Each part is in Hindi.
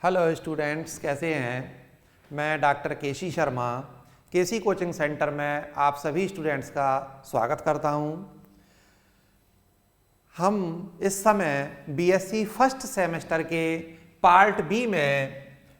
हेलो स्टूडेंट्स, कैसे हैं। मैं डॉक्टर केसी शर्मा केसी कोचिंग सेंटर में आप सभी स्टूडेंट्स का स्वागत करता हूं। हम इस समय बीएससी फर्स्ट सेमेस्टर के पार्ट बी में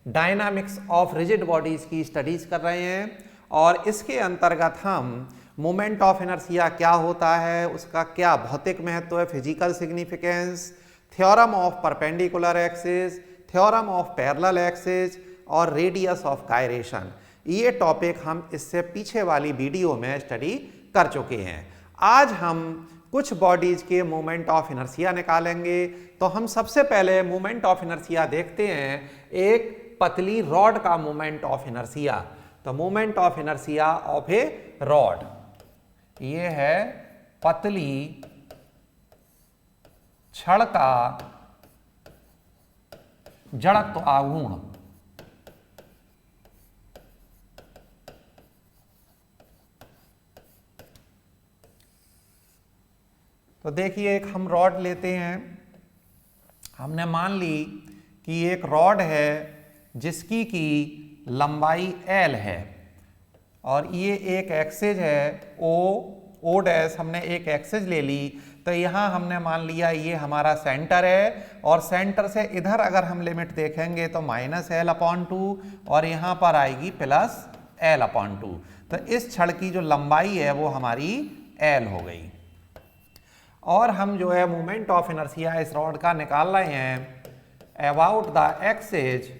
डायनामिक्स ऑफ रिजिड बॉडीज़ की स्टडीज़ कर रहे हैं और इसके अंतर्गत हम मोमेंट ऑफ इनर्शिया क्या होता है, उसका क्या भौतिक महत्व है, physical significance, theorem of perpendicular axis, theorem of parallel axis और रेडियस ऑफ गायरेशन, ये टॉपिक हम इससे पीछे वाली वीडियो में स्टडी कर चुके हैं। आज हम कुछ बॉडीज के मोमेंट ऑफ इनर्शिया निकालेंगे। तो हम सबसे पहले मोमेंट ऑफ इनर्शिया देखते हैं, एक पतली रॉड का मोमेंट ऑफ इनर्शिया। तो moment of inertia of A rod, ये है पतली छड़ का जड़त्व आघूर्ण। तो देखिए, एक हम रॉड लेते हैं। हमने मान ली कि एक रॉड है जिसकी की लंबाई L है और ये एक एक्सिस है O डैश, हमने एक एक्सिस ले ली। तो यहाँ हमने मान लिया ये हमारा सेंटर है और सेंटर से इधर अगर हम लिमिट देखेंगे तो -L/2 और यहाँ पर आएगी +L/2। तो इस छड़ की जो लंबाई है वो हमारी L हो गई। और हम जो है मोमेंट ऑफ इनर्शिया इस रॉड का निकाल रहे हैं about the axis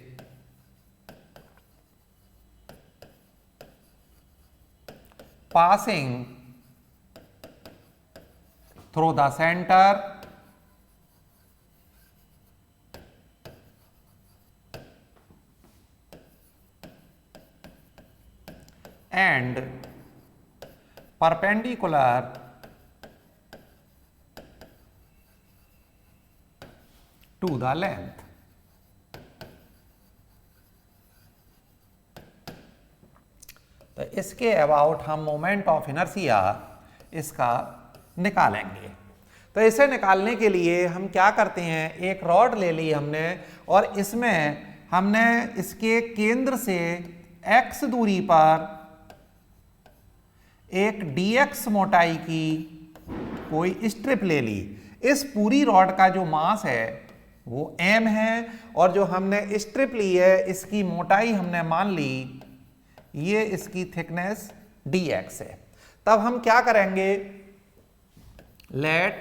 passing through the center and perpendicular to the length। तो इसके अबाउट हम मोमेंट ऑफ इनर्शिया इसका निकालेंगे। तो इसे निकालने के लिए हम क्या करते हैं, एक रॉड ले ली हमने और इसमें हमने इसके केंद्र से x दूरी पर एक dx मोटाई की कोई स्ट्रिप ले ली। इस पूरी रॉड का जो मास है वो m है और जो हमने स्ट्रिप ली है इसकी मोटाई हमने मान ली ये इसकी थिकनेस dx है। तब हम क्या करेंगे, let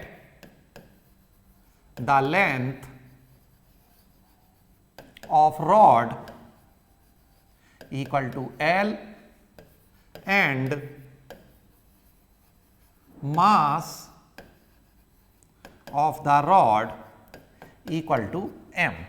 the length of rod equal to L and mass of the rod equal to m।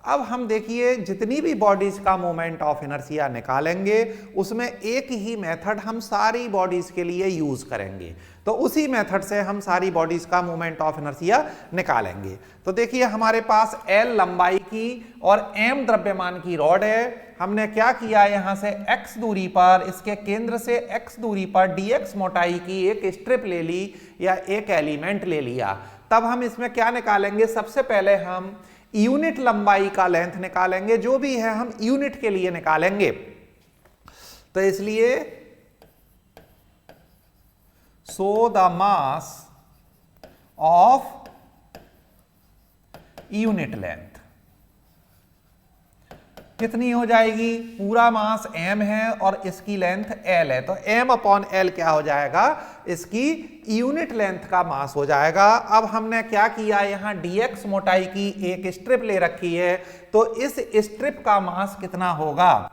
अब हम देखिए, जितनी भी बॉडीज का मोमेंट ऑफ इनर्शिया निकालेंगे उसमें एक ही मेथड हम सारी बॉडीज के लिए यूज करेंगे। तो उसी मेथड से हम सारी बॉडीज का मोमेंट ऑफ इनर्शिया निकालेंगे। तो देखिए, हमारे पास L लंबाई की और m द्रव्यमान की रॉड है। हमने क्या किया, यहां से x दूरी पर, इसके केंद्र से x दूरी पर dx मोटाई की एक स्ट्रिप ले ली या एक एलिमेंट ले लिया। तब हम इसमें क्या निकालेंगे, सबसे पहले हम यूनिट लंबाई का लेंथ निकालेंगे। जो भी है हम यूनिट के लिए निकालेंगे। तो इसलिए so the mass of unit length कितनी हो जाएगी, पूरा मास m है और इसकी लेंथ L है। तो m/L क्या हो जाएगा, इसकी यूनिट लेंथ का मास हो जाएगा। अब हमने क्या किया, यहां dx मोटाई की एक स्ट्रिप ले रखी है। तो इस स्ट्रिप का मास कितना होगा,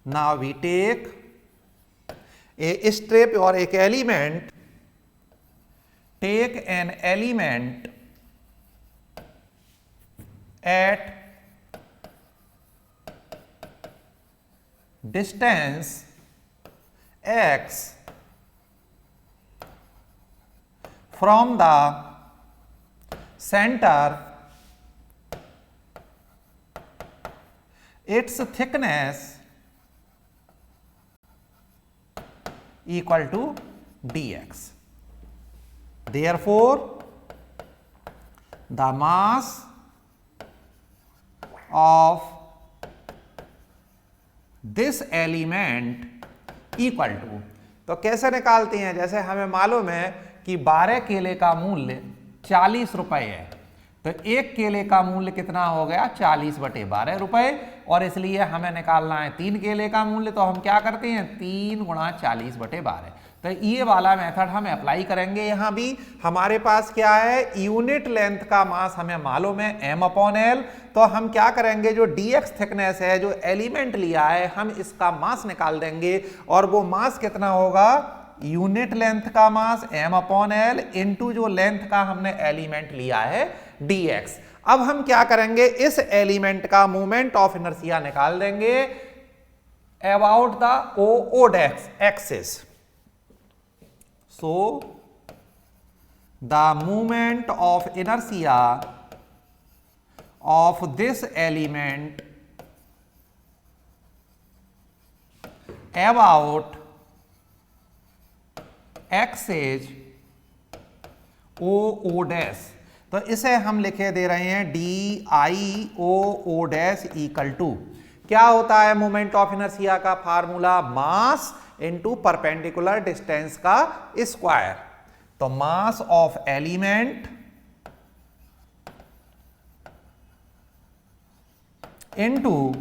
now we take a strip और एक element, take an element at distance x from the center, its thickness equal to dx। Therefore the mass of this element equal to, तो कैसे निकालते हैं? जैसे हमें मालूम है कि 12 केले का मूल्य 40 रुपए है, तो एक केले का मूल्य कितना हो गया? 40/12 रुपए, और इसलिए हमें निकालना है 3 केले का मूल्य, तो हम क्या करते हैं? 3 × 40/12। तो ये वाला मेथड हम अप्लाई करेंगे। यहां भी हमारे पास क्या है? यूनिट लेंथ का मास हमें मालूम है m/l, तो हम क्या करेंगे? जो dx थिकनेस है, जो एलिमेंट लिया है, हम इसका मास निकाल देंगे, और वो मास कितना होगा? यूनिट लेंथ का मास m/l इंटू जो लेंथ का हमने एलिमेंट लिया है dx। अब हम क्या करेंगे? इस एलिमेंट का मोमेंट ऑफ इनर्शिया निकाल देंगे about the o axis. So the moment of inertia of this element about axis o dash, तो इसे हम लिखे दे रहे हैं DIO डैश इक्वल टू, क्या होता है मोमेंट ऑफ इनर्शिया का formula? Mass into perpendicular distance का स्क्वायर। तो mass of element into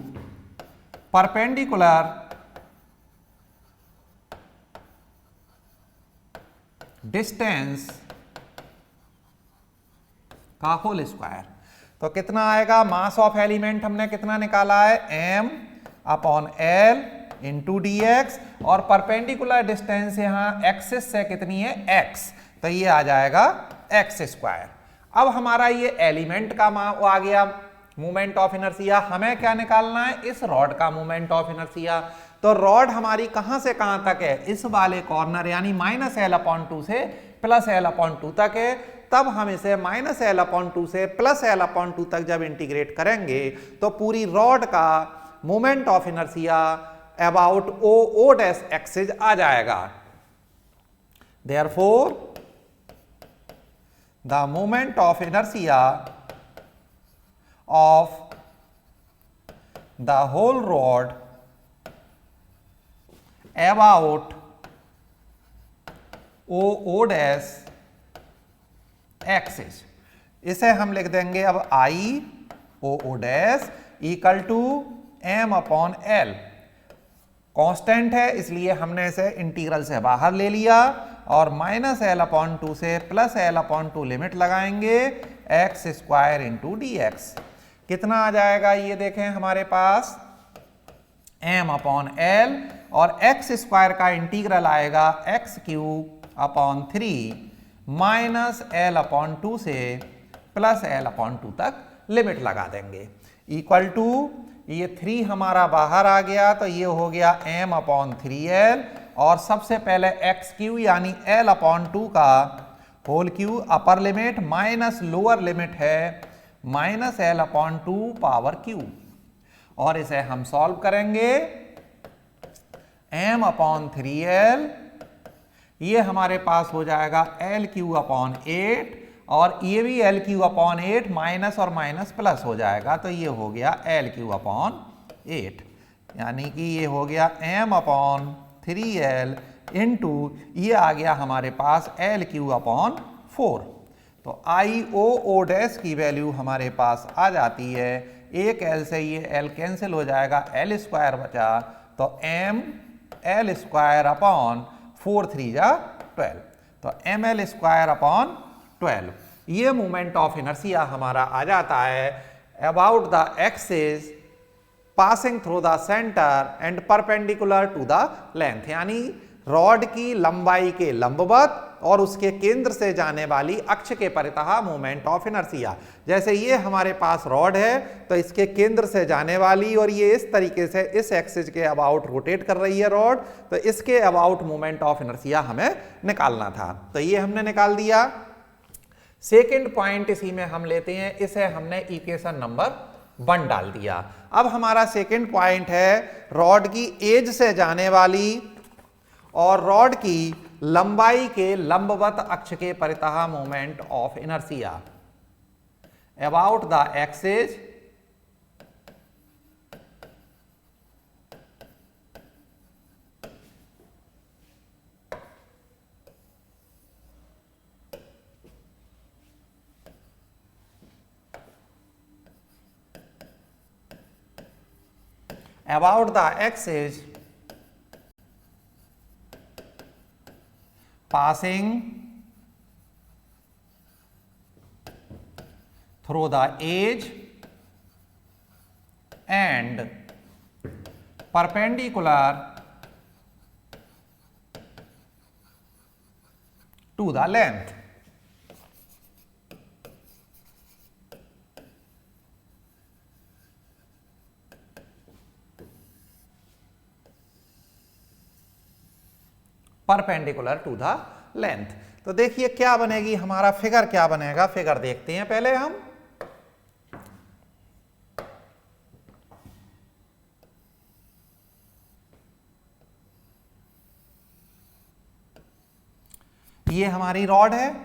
perpendicular distance का होल स्क्वायर। तो कितना आएगा? मास ऑफ एलिमेंट हमने कितना निकाला है? m/l इंटू डी एक्स, और परपेंडिकुलर डिस्टेंस यहां एक्सिस से कितनी है? x, तो ये आ जाएगा x²। अब हमारा ये एलिमेंट का आ गया मोमेंट ऑफ इनर्शिया। हमें क्या निकालना है? इस रॉड का मोमेंट ऑफ इनर्शिया। तो रॉड हमारी कहां से कहां तक है? इस वाले कॉर्नर यानी -l/2 से +l/2 तक है। तब हम इसे -l/2 से +l/2 तक जब इंटीग्रेट करेंगे तो पूरी रॉड का moment of inertia about o dash axis आ जाएगा। Therefore, the moment of inertia of the whole rod about o dash axis, इसे हम लिख देंगे अब I o dash equal to m/l। Constant है इसलिए हमने इसे इंटीग्रल से बाहर ले लिया, और -l/2 से +l/2 लिमिट लगाएंगे x² इंटू dx। कितना आ जाएगा? ये देखें हमारे पास m/l, और x² का इंटीग्रल आएगा x³/3 -l/2 से +l/2 तक लिमिट लगा देंगे, इक्वल टू ये 3 हमारा बाहर आ गया, तो ये हो गया m/3l, और सबसे पहले x³ यानी l/2 का whole cube upper limit minus lower limit है -l/2 और इसे हम सॉल्व करेंगे। m/3l ये हमारे पास हो जाएगा l³/8, और ये भी l³/8 माइनस और माइनस प्लस हो जाएगा, तो ये हो गया l³/8, यानी कि ये हो गया m/3l इंटू ये आ गया हमारे पास l³/4। तो I/O डैश की वैल्यू हमारे पास आ जाती है, एक l से ये l कैंसिल हो जाएगा, l² बचा, तो ml²/4 3 जा 12, तो ml²/12 ये मोमेंट ऑफ इनर्शिया हमारा आ जाता है about the axis passing through the centre and perpendicular to the length, यानी रॉड की लंबाई के लंबवत और उसके केंद्र से जाने वाली अक्ष के परितः मोमेंट ऑफ इनर्शिया। जैसे ये हमारे पास रॉड है तो इसके केंद्र से जाने वाली, और ये इस तरीके से इस एक्सिस के अबाउट रोटेट कर रही है रॉड, तो इसके अबाउट मोमेंट ऑफ इनर्शिया हमें निकालना था, तो ये हमने निकाल दिया। सेकेंड पॉइंट इसी में हम लेते हैं, इसे हमने इक्वेशन नंबर 1 डाल दिया। अब हमारा सेकेंड पॉइंट है रॉड की एज से जाने वाली और रॉड की लंबाई के लंबवत अक्ष के परितः moment of inertia. about the axis passing through the edge and perpendicular to the length. Perpendicular to the length. तो देखिए क्या बनेगी, हमारा फिगर क्या बनेगा, फिगर देखते हैं पहले हम। ये हमारी रॉड है।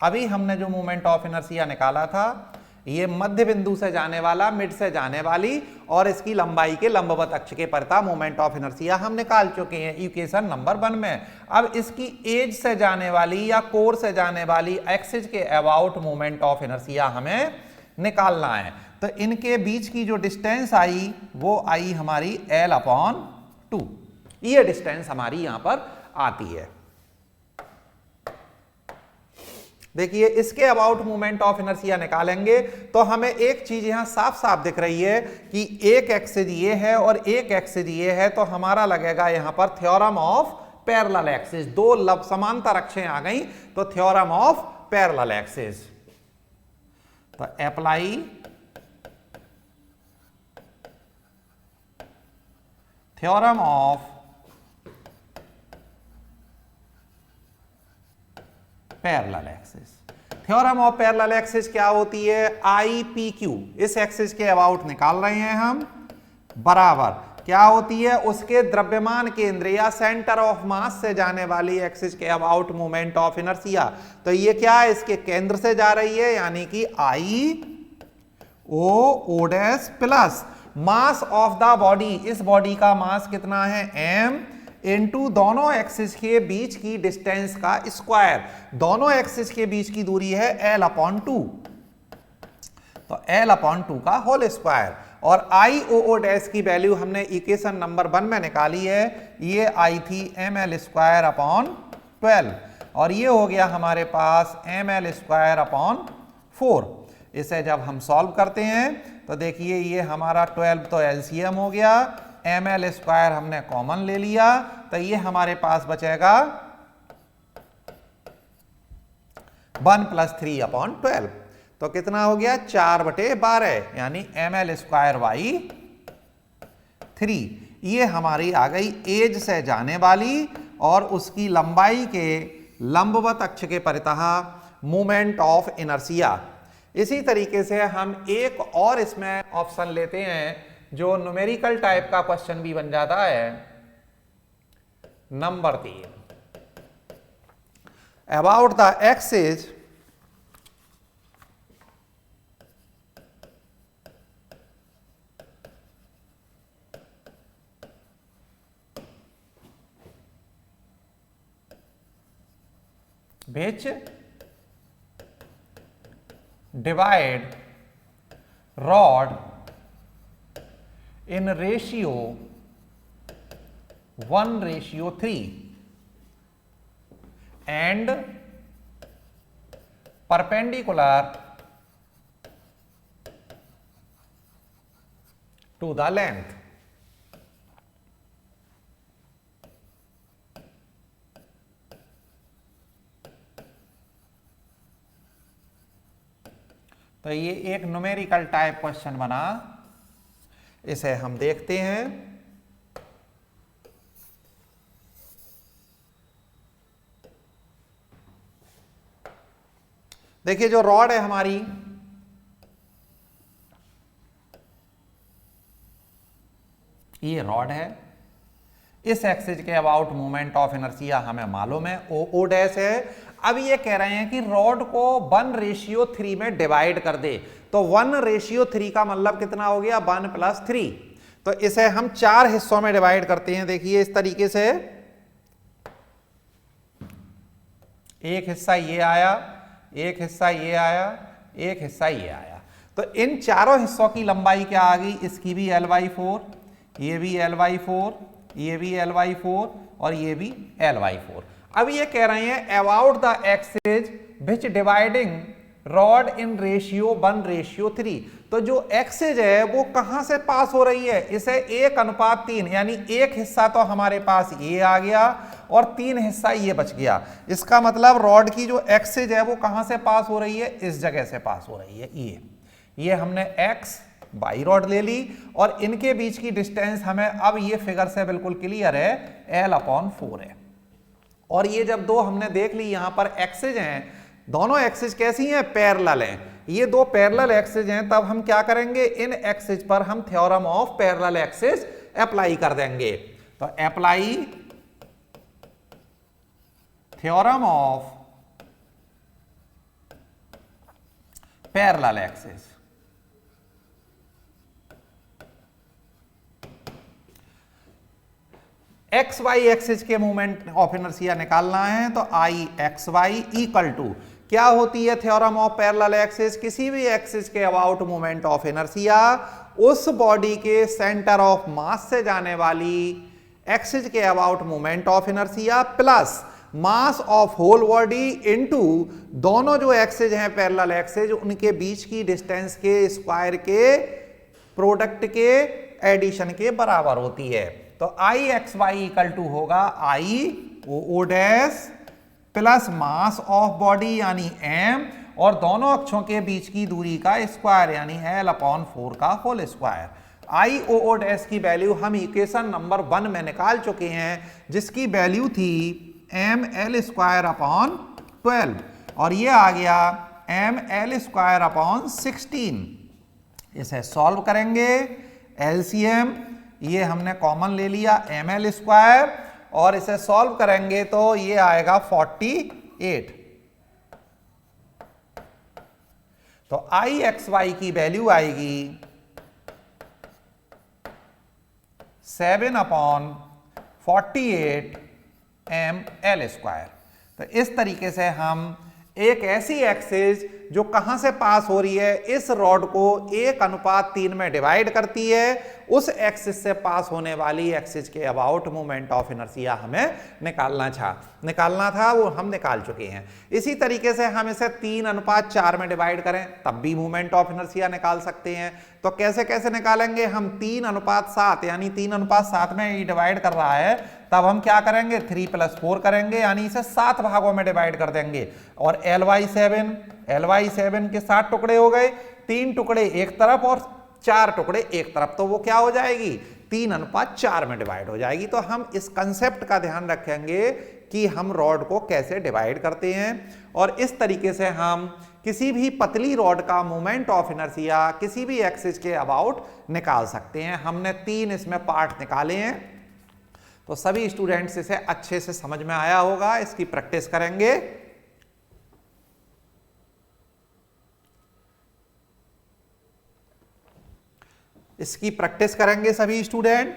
अभी हमने जो मोमेंट ऑफ इनर्शिया निकाला था, ये मध्य बिंदु से जाने वाला, मिड से जाने वाली और इसकी लंबाई के लंबवत अक्ष के परिता मोमेंट ऑफ इनर्शिया हम निकाल चुके हैं इक्वेशन नंबर 1 में। अब इसकी एज से जाने वाली या कोर से जाने वाली एक्सिस के अबाउट मोमेंट ऑफ इनर्शिया हमें निकालना है। तो इनके बीच की जो डिस्टेंस आई वो आई हमारी L/2। ये डिस्टेंस हमारी यहां पर आती है। देखिए इसके अबाउट मोमेंट ऑफ इनर्शिया निकालेंगे तो हमें एक चीज यहां साफ साफ दिख रही है कि एक एक्सिस ये है और एक एक्सिस ये है, तो हमारा लगेगा यहां पर थ्योरम ऑफ पैरेलल एक्सिस। दो समांतर अक्षें आ गई तो थ्योरम ऑफ पैरेलल एक्सिस। तो apply theorem of parallel axis. Theorem of parallel axis क्या होती है, IPQ, इस एक्सिस के अबाउट निकाल रहे हैं हम, बराबर क्या होती है, उसके द्रव्यमान केंद्र या सेंटर ऑफ मास से जाने वाली एक्सिस के अबाउट मोमेंट ऑफ इनर्शिया। तो ये क्या है, इसके केंद्र से जा रही है, यानी कि IO dash plus mass of the body. इस बॉडी का मास कितना है, m इनटू दोनों एक्सिस के बीच की डिस्टेंस का स्क्वायर। दोनों एक्सिस के बीच की दूरी है L/2, तो L/2 का होल स्क्वायर। और IO डैश की वैल्यू हमने इक्वेशन नंबर 1 में निकाली है, ये आई थी mL²/12 और ये हो गया हमारे पास mL²/4। इसे जब हम सॉल्व करते हैं तो देखिए ये हमारा 12 तो एलसीएम हो गया, mL² हमने कॉमन ले लिया, तो ये हमारे पास बचेगा 1 + 3/12। तो कितना हो गया, 4/12, यानी mL²/3। ये हमारी आ गई एज से जाने वाली और उसकी लंबाई के लंबवत अक्ष के परितः मोमेंट ऑफ इनर्शिया। इसी तरीके से हम एक और इसमें ऑप्शन लेते हैं जो न्यूमेरिकल टाइप का क्वेश्चन भी बन जाता है। Number 3, about the axis which divide rod in ratio 1:3 and perpendicular to the length। तो ये एक न्यूमेरिकल टाइप क्वेश्चन बना, इसे हम देखते हैं। देखिए जो रॉड है हमारी, ये रॉड है, इस एक्सिस के अबाउट मोमेंट ऑफ इनर्शिया हमें मालूम है, ओ डैश है। अब ये कह रहे हैं कि रॉड को 1:3 में डिवाइड कर दे, तो 1:3 का मतलब कितना हो गया, 1 + 3। तो इसे हम 4 हिस्सों में डिवाइड करते हैं। देखिए इस तरीके से, एक हिस्सा ये आया, एक हिस्सा ये आया, एक हिस्सा ये आया। तो इन चारों हिस्सों की लंबाई क्या आ गई, इसकी भी L/4, ये भी L/4, ये भी L/4 और ये भी L/4। अब ये कह रहे हैं about the axes which dividing rod in ratio 1:3। तो जो एक्सेज है वो कहां से पास हो रही है, इसे 1:3, यानी एक हिस्सा तो हमारे पास ये आ गया और 3 हिस्सा ये बच गया। इसका मतलब रॉड की जो एक्सेज है वो कहां से पास हो रही है, इस जगह से पास हो रही है। ये हमने एक्स वाई रॉड ले ली और इनके बीच की डिस्टेंस हमें अब ये फिगर से बिल्कुल क्लियर है, L/4 है। और ये जब दो हमने देख ली, यहां पर एक्सेज हैं, दोनों एक्सेज कैसी हैं, पैरेलल हैं। ये दो पैरेलल एक्सेज हैं, तब हम क्या करेंगे, इन एक्सेज पर हम theorem of parallel axes apply कर देंगे। तो apply theorem of parallel axes. X Y axis के मूवमेंट ऑफ इनर्शिया निकालना है, तो I X Y equal to क्या होती है, थ्योरम ऑफ पैरेलल एक्सिस, किसी भी एक्सिस के अबाउट मूवमेंट ऑफ इनर्शिया उस बॉडी के सेंटर ऑफ मास से जाने वाली एक्सिस के about moment of inertia plus mass of whole body into दोनों जो एक्सिस हैं पैरेलल एक्सिस, उनके बीच की डिस्टेंस के स्क्वायर के प्रोडक्ट के एडिशन के बराबर होती है। तो I X Y equal to होगा I O dash plus mass of body यानी m और दोनों अक्षों के बीच की दूरी का स्क्वायर यानी L/4 का होल स्क्वायर। आई ओ डैश की वैल्यू हम इक्वेशन नंबर 1 में निकाल चुके हैं, जिसकी वैल्यू थी mL²/12 और ये आ गया mL²/16। इसे सॉल्व करेंगे, एलसीएम ये हमने कॉमन ले लिया mL² और इसे सॉल्व करेंगे तो ये आएगा 48। तो आई एक्स वाई की वैल्यू आएगी 7/48 mL²। तो इस तरीके से हम एक ऐसी एक्सिस जो कहां से पास हो रही है, इस रॉड को 1:3 में डिवाइड करती है, उस एक्सिस से पास होने वाली एक्सिस के अबाउट मूवमेंट ऑफ इनर्शिया हमें निकालना था, वो हम निकाल चुके हैं। इसी तरीके से हम इसे 3:4 में डिवाइड करें तब भी मूवमेंट ऑफ इनर्शिया निकाल सकते हैं। तो कैसे कैसे निकालेंगे, हम 3:7 यानी 3:7 में ये डिवाइड कर रहा है, तब हम क्या करेंगे 3 + 4 करेंगे, यानी इसे 7 भागों में डिवाइड कर देंगे। और L/7 के 7 टुकड़े हो गए, 3 टुकड़े एक तरफ और 4 टुकड़े एक तरफ, तो वो क्या हो जाएगी 3:4 में डिवाइड हो जाएगी। तो हम इस कंसेप्ट का ध्यान रखेंगे कि हम रॉड को कैसे डिवाइड करते हैं और इस तरीके से हम किसी भी पतली रॉड का मोमेंट ऑफ इनर्शिया किसी भी एक्सिस के अबाउट निकाल सकते हैं। हमने 3 इसमें पार्ट निकाले हैं, तो सभी स्टूडेंट्स इसे अच्छे से समझ में आया होगा। इसकी प्रैक्टिस करेंगे। सभी स्टूडेंट।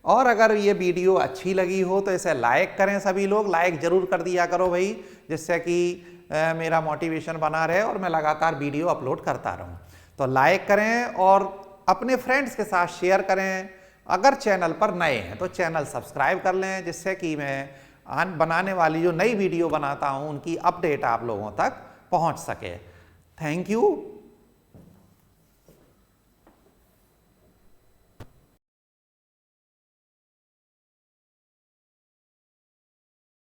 और अगर ये वीडियो अच्छी लगी हो तो इसे लाइक करें, सभी लोग लाइक जरूर कर दिया करो भाई, जिससे कि मेरा मोटिवेशन बना रहे और मैं लगातार वीडियो अपलोड करता रहूं। तो लाइक करें और अपने फ्रेंड्स के साथ शेयर करें। अगर चैनल पर नए हैं तो चैनल सब्सक्राइब कर लें, जिससे कि मैं बनाने वाली जो नई वीडियो बनाता हूं उनकी अपडेट आप लोगों तक पहुंच सके। Thank you.